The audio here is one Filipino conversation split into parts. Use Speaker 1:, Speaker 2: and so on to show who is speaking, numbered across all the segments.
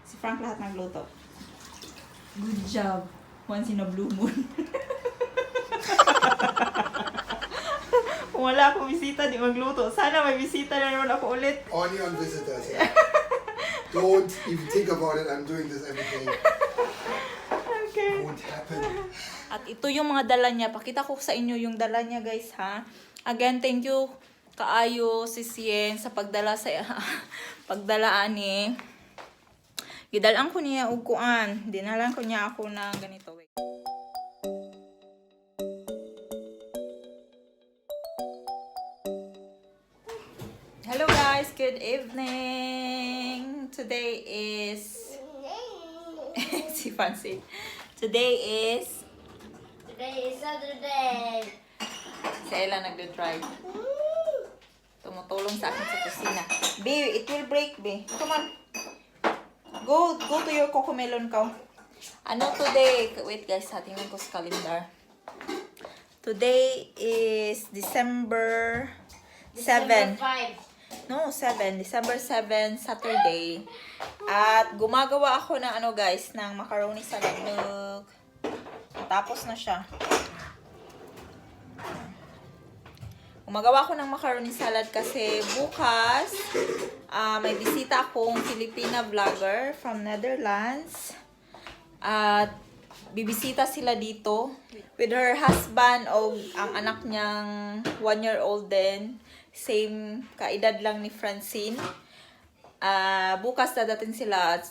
Speaker 1: Si Frank lahat nagluto. Good job. Once in a blue moon. Kung wala akong bisita, di magluto. Sana may bisita na naman ako ulit.
Speaker 2: Only on visitors, yeah. Don't even think about it. I'm doing this every day.
Speaker 1: Okay.
Speaker 2: Won't happen.
Speaker 1: At ito yung mga dala niya. Pakita ko sa inyo yung dala niya, guys, ha? Again, thank you kaayo si Sien sa pagdala sa pagdalaan ni. Gidalaan ko niya og kuan. Dinalan ko niya ako na ganito. Wait. Hello guys, good evening. Today is si Fancy. Today is
Speaker 3: Saturday.
Speaker 1: si Ella nagdo-drive. Tumutulong sa akin sa kusina. Babe, it will break, babe. Come on. Go to your cocomelon cow. Ano today? Wait guys, tingnan ko sa calendar. Today is December 7.
Speaker 3: 5.
Speaker 1: No, 7. December 7, Saturday. At gumagawa ako ng ano guys, ng macaroni salad. Tapos na siya. Gumagawa ako ng macaroni salad kasi bukas may bisita akong Filipina vlogger from Netherlands. At bibisita sila dito with her husband o ang anak niyang 1-year-old din. Same kaedad lang ni Francine. Bukas dadating sila at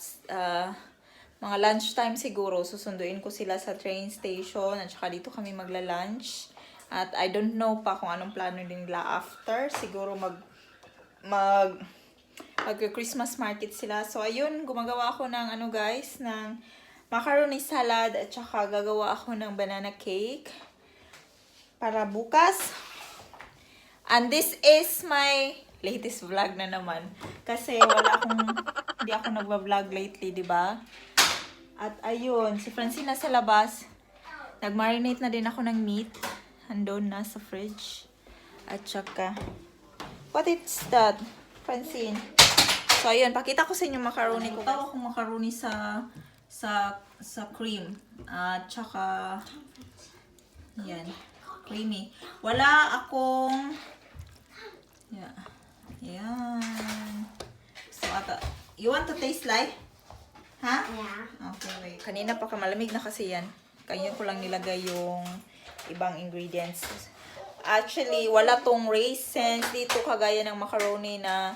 Speaker 1: mga lunchtime siguro. Susunduin ko sila sa train station at saka dito kami magla-lunch. At I don't know pa kung anong plano nila after. Siguro mag-Christmas market sila. So ayun, gumagawa ako ng ano guys, ng macaroni salad at saka gagawa ako ng banana cake para bukas. And this is my latest vlog na naman. Kasi hindi ako nagba-vlog lately, di ba? At ayun, si Francine nasa labas. Nag-marinate na din ako ng meat. Andun na sa fridge. At saka, what is that, Francine? So ayun, pakita ko sa inyo macaroni ko. Tawa akong macaroni sa cream. At saka, yan, creamy. Wala akong Yan. So, you want to taste like? Ha?
Speaker 3: Yeah.
Speaker 1: Okay, wait. Kanina pa malamig na kasi yan. Kaya ko lang nilagay yung ibang ingredients. Actually, wala tong raisins dito kagaya ng macaroni na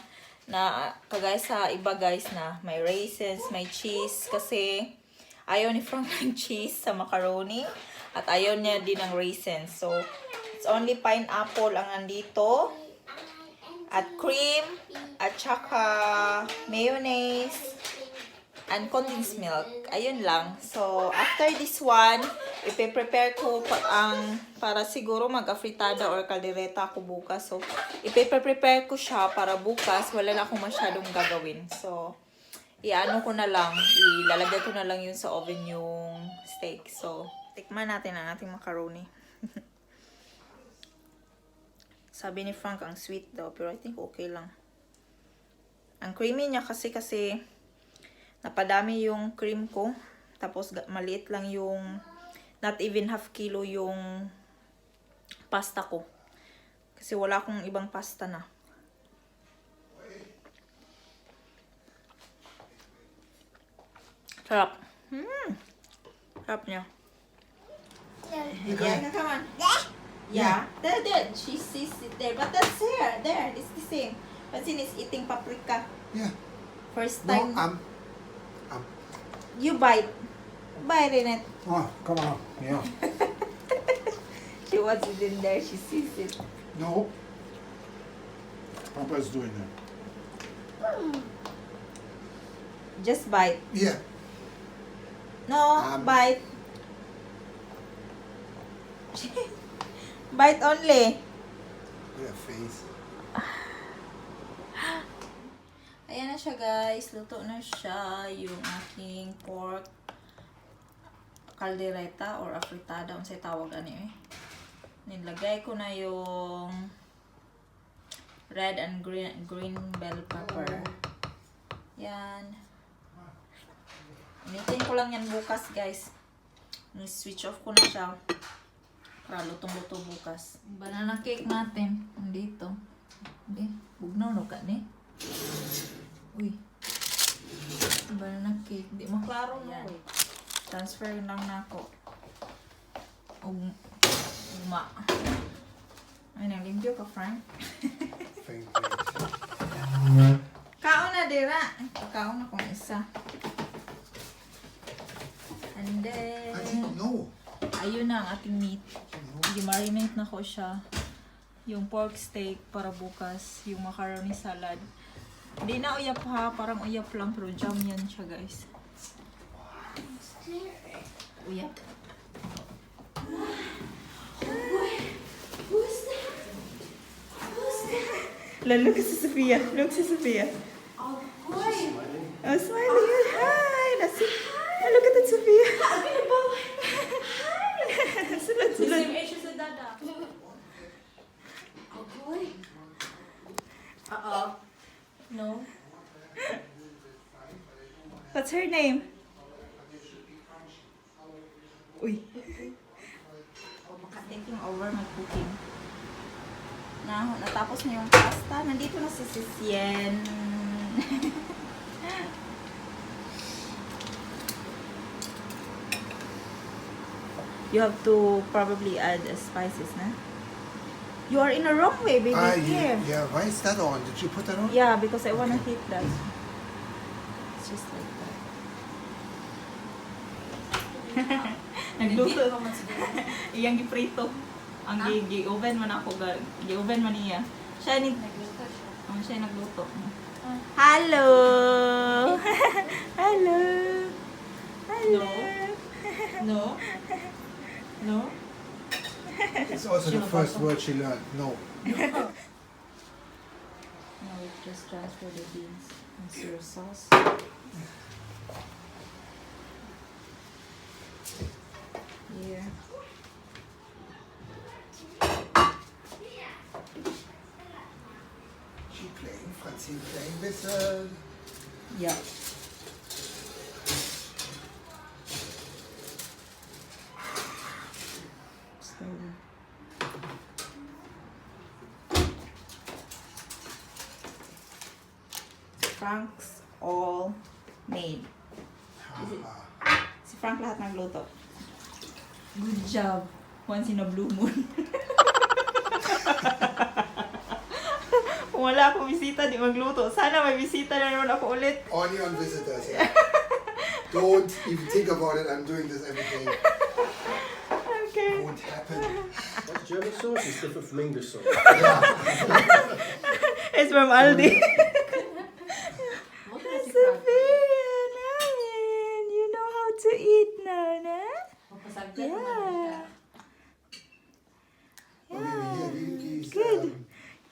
Speaker 1: kagaya sa iba guys na may raisins, may cheese. Kasi ayaw ni Frank ng cheese sa macaroni. At ayaw niya din ng raisins. So, it's only pineapple ang andito. At cream, at saka mayonnaise, and condensed milk. Ayun lang. So, after this one, ipe-prepare ko para siguro mag-afritada or kaldereta ako bukas. So, ipe-prepare ko siya para bukas. Wala na akong masyadong gagawin. So, iano ko na lang. Ilalagay ko na lang yun sa oven yung steak. So, tikman natin ang ating macaroni. Sabi ni Frank, ang sweet daw. Pero I think okay lang. Ang creamy niya kasi napadami yung cream ko. Tapos maliit lang yung, not even half kilo yung pasta ko. Kasi wala akong ibang pasta na. Sarap. Sarap niya. Yeah, come on. Yeah. There. She sees it there. But that's here. There. It's the same. Francine is eating paprika.
Speaker 2: Yeah.
Speaker 1: First
Speaker 2: No,
Speaker 1: time. You bite. Bite in it.
Speaker 2: Oh, come on. Yeah.
Speaker 1: She wants it in there. She sees it.
Speaker 2: No. Papa's doing it.
Speaker 1: Just bite.
Speaker 2: Yeah.
Speaker 1: No, bite. Bite only.
Speaker 2: Look at that face.
Speaker 1: Ayan na siya guys. Luto na siya. Yung aking pork caldereta or afritada. Kung sa'y tawag ano eh. Nilagay ko na yung red and green bell pepper. Yan. Initin ko lang yan bukas, guys. Switch off ko na siya. Para lutong-luto bukas. Banana cake natin. Nandito. Hindi. Bugnaw no ka ni. Uy. Banana cake. Di maklaro na ko. Transfer lang na ako. Uma. Ay, naglimpyo ka, Frank.
Speaker 2: Thank you.
Speaker 1: Kaon na, Dira. Kaon na kung isa. And then,
Speaker 2: I didn't know.
Speaker 1: ayun na ang ating meat. I-marinate na ko siya. Yung pork steak para bukas. Yung macaroni salad. Hindi na uyap ha. Parang uyap lang. Pero jam yan siya, guys. Uyap. Look at Sophia. Look at Sophia. Oh, smiling. Hi. Let's see. Oh, look at that, Sophia. Sulat, sulat.
Speaker 3: Same age as the dada. Oh boy. No.
Speaker 1: What's her name? Uy. Taking over my cooking. Natapos na yung pasta. Nandito na si Sisien. You have to probably add spices, na? You are in a wrong way, baby. Here.
Speaker 2: Yeah, why is that on? Did you put that on?
Speaker 1: Yeah, because I wanna heat that. It's just like that. Nagluto. Iyang giprito. Ang gi-oven man ako. Gi-oven man niya. Siya ni... siya nagluto. Hello! Hello! Hello!
Speaker 3: No. No.
Speaker 2: It's also the first word she learned. No.
Speaker 1: Now we just transfer the beans into your sauce. Here.
Speaker 2: She playing, Francine playing with
Speaker 1: Yeah. Slowly. Frank's all made. Si Frank lahat nagluto. Good job. Once in a blue moon. Kung wala akong bisita, di magluto. Sana may bisita na naman ako ulit.
Speaker 2: Only on visitors, yeah. Don't even think about it. I'm doing this every day.
Speaker 1: Okay.
Speaker 2: Won't happen.
Speaker 4: What's German sauce? It's different from English sauce.
Speaker 2: Yeah.
Speaker 1: It's from Aldi.
Speaker 3: What is it?
Speaker 1: Sophia, namin. You know how to eat now, na?
Speaker 3: Papasagdan
Speaker 1: Yeah.
Speaker 3: naman
Speaker 2: Oh, baby, here, these,
Speaker 1: Good.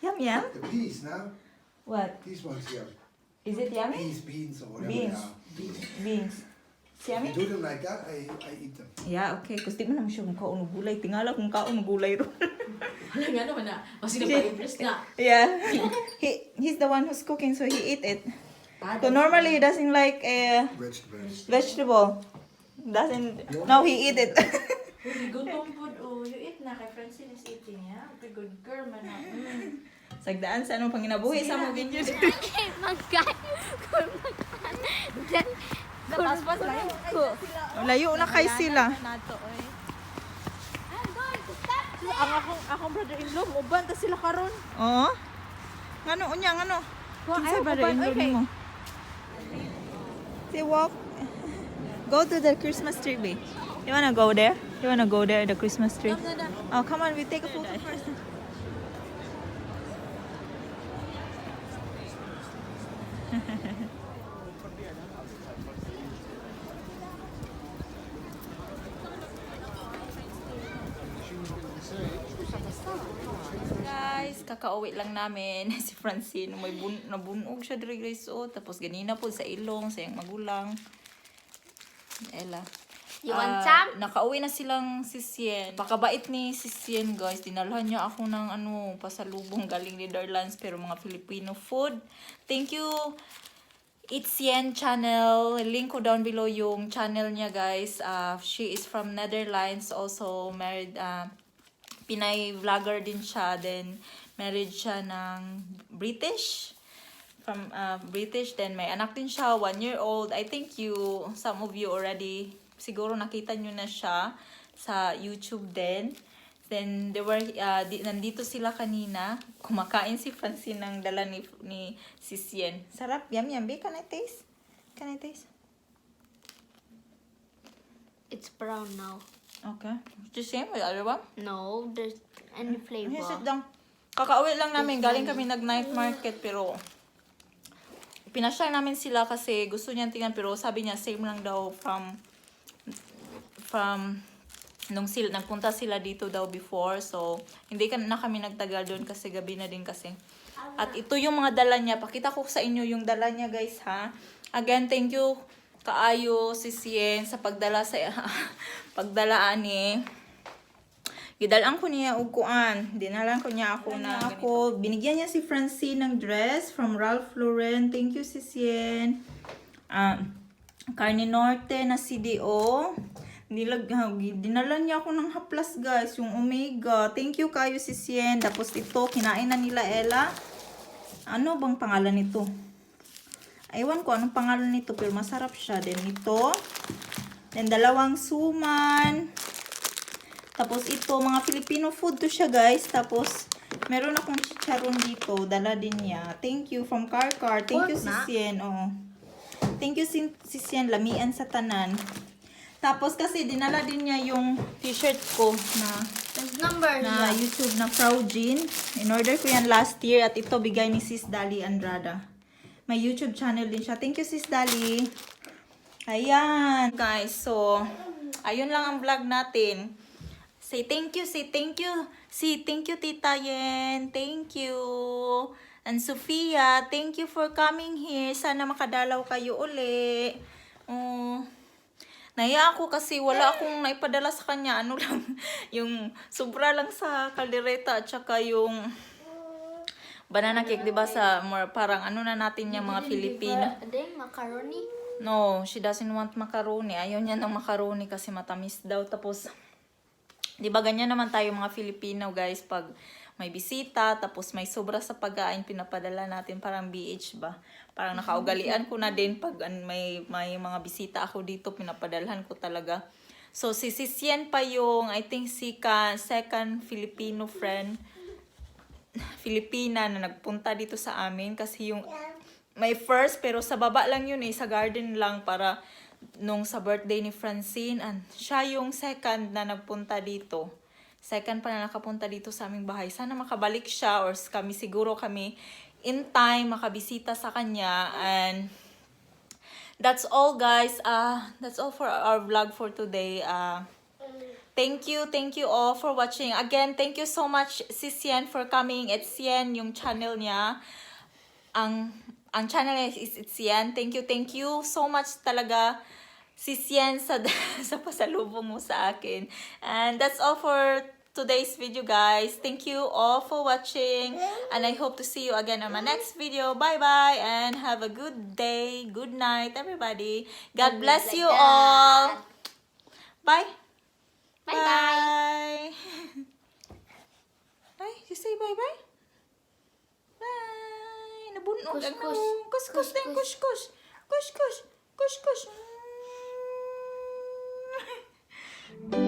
Speaker 1: Yum, yum.
Speaker 2: the peas now.
Speaker 1: What?
Speaker 2: These ones here.
Speaker 1: Is it yummy?
Speaker 2: Peas, beans, or whatever
Speaker 1: Beans.
Speaker 2: they are.
Speaker 1: Beans. It's
Speaker 2: You
Speaker 1: yummy?
Speaker 2: do them like that, I eat them.
Speaker 1: Yeah, okay. Kasi di mo naman siya kung kaon ng gulay. Tingala kung kaon ng gulay ro.
Speaker 3: Wala nga naman na. Kasi napa-impress na.
Speaker 1: Yeah. He's the one who's cooking, so he eat it. So normally he doesn't like
Speaker 2: Vegetables.
Speaker 1: vegetable. Doesn't. Now he eat it.
Speaker 3: Very good home food. Oh, you eat na. Kay Francine is eating, yeah? Very good girl man na.
Speaker 1: Sagdaan sa anong panginabuhi sa mga video. Layo na kay sila.
Speaker 3: Ang akong brother-in-law, uban ta sila karon.
Speaker 1: Oo. Ngano unya ngano? Kinsa ba rin mo? Say walk. Go to the Christmas tree, babe. You wanna go there? You wanna go there, the Christmas tree? Oh, come on, we take a photo first. Guys, kakauwi lang namin si Francine. May nabunog siya diri guys. Oh, tapos ganina po sa ilong, sa iyang magulang. Ella.
Speaker 5: You want some?
Speaker 1: Nakauwi na silang Sisien. Pakabait ni Sisien, guys. Dinalhan niya ako ng pasalubong galing Netherlands pero mga Filipino food. Thank you. It's Yen channel. Link ko down below yung channel niya, guys. She is from Netherlands, also married, Pinay vlogger din siya. Then, married siya ng British. From British. Then, may anak din siya, 1 year old. I think some of you already, siguro nakita nyo na siya sa YouTube din. Then, nandito sila kanina. Kumakain si Francine ng dala ni Sis Yen. Sarap. Yum, yum. Can I taste? Can I taste?
Speaker 5: It's brown now.
Speaker 1: Okay. It's the same with the other one?
Speaker 5: No, there's any flavor.
Speaker 1: Here, sit down. Kakauwi lang namin. Galing kami nag-night market. Pero, pinasyal namin sila kasi gusto niya tingnan. Pero sabi niya, same lang daw from nagpunta sila dito daw before. So, hindi na kami nagtagal doon kasi gabi na din kasi. At ito yung mga dala niya. Pakita ko sa inyo yung dala niya, guys, ha. Again, thank you kaayo Sis Yen sa pagdala pagdalaan ni. Gidalaan ko niya uguan. Dinalan ko niya ako binigyan niya si Francine ng dress from Ralph Lauren. Thank you, Sis Yen. Carne Norte na CDO. Dinala niya ako ng haplas, guys. Yung Omega. Thank you kayo, Sis Yen. Tapos ito, kinain na nila Ella. Ano bang pangalan nito? Aywan ko anong pangalan nito. Pero masarap siya. Then ito. Then dalawang suman. Tapos ito, mga Filipino food to siya, guys. Tapos, meron akong chicharon dito. Dala din niya. Thank you from Karkar. Thank you, Sis Yen. Oh. Thank you, Sis Yen. Lamian sa tanan. Tapos kasi dinala din niya yung t-shirt ko na YouTube na Proud Jean. In order ko yan last year at ito bigay ni Sis Dali Andrada. May YouTube channel din siya. Thank you, Sis Dali. Ayan, guys. So, ayun lang ang vlog natin. Say thank you, say thank you. Say thank you, Tita Yen. Thank you. And Sophia, thank you for coming here. Sana makadalaw kayo uli. Naya ako kasi wala akong naipadala sa kanya. Ano lang, yung sobra lang sa kaldereta at saka yung banana cake, diba sa more, parang ano na natin yung mga Filipino.
Speaker 5: Macaroni?
Speaker 1: No, she doesn't want macaroni. Ayaw niya ng macaroni kasi matamis daw. Tapos, diba ganyan naman tayo mga Filipino, guys, pag may bisita, tapos may sobra sa pagkain, pinapadala natin, parang BH ba? Parang nakaugalian ko na din pag may mga bisita ako dito, pinapadalhan ko talaga. So, si Sis Yen pa yung, I think, second Filipino friend, Filipina na nagpunta dito sa amin. Kasi yung, may first, pero sa baba lang yun sa garden lang para nung sa birthday ni Francine. And siya yung second na nagpunta dito. Second pa na nakapunta dito sa aming bahay. Sana makabalik siya or siguro kami in time makabisita sa kanya. And that's all, guys. That's all for our vlog for today. Thank you all for watching. Again, thank you so much, Sis Yen, for coming. It's Yen, yung channel niya. Ang channel niya is It's Yen. Thank you so much talaga, Sis Yen, sa pasalubong mo sa akin. And that's all for today's video, guys. Thank you all for watching. And I hope to see you again on my next video. Bye-bye. And have a good day. Good night, everybody. God bless you all. Bye.
Speaker 5: Bye-bye.
Speaker 1: Bye. You say bye-bye? Bye. Nabunog ang
Speaker 5: Kush, kush.
Speaker 1: Kush, kush. Kush, kush. Kush, kush. Kush, kush.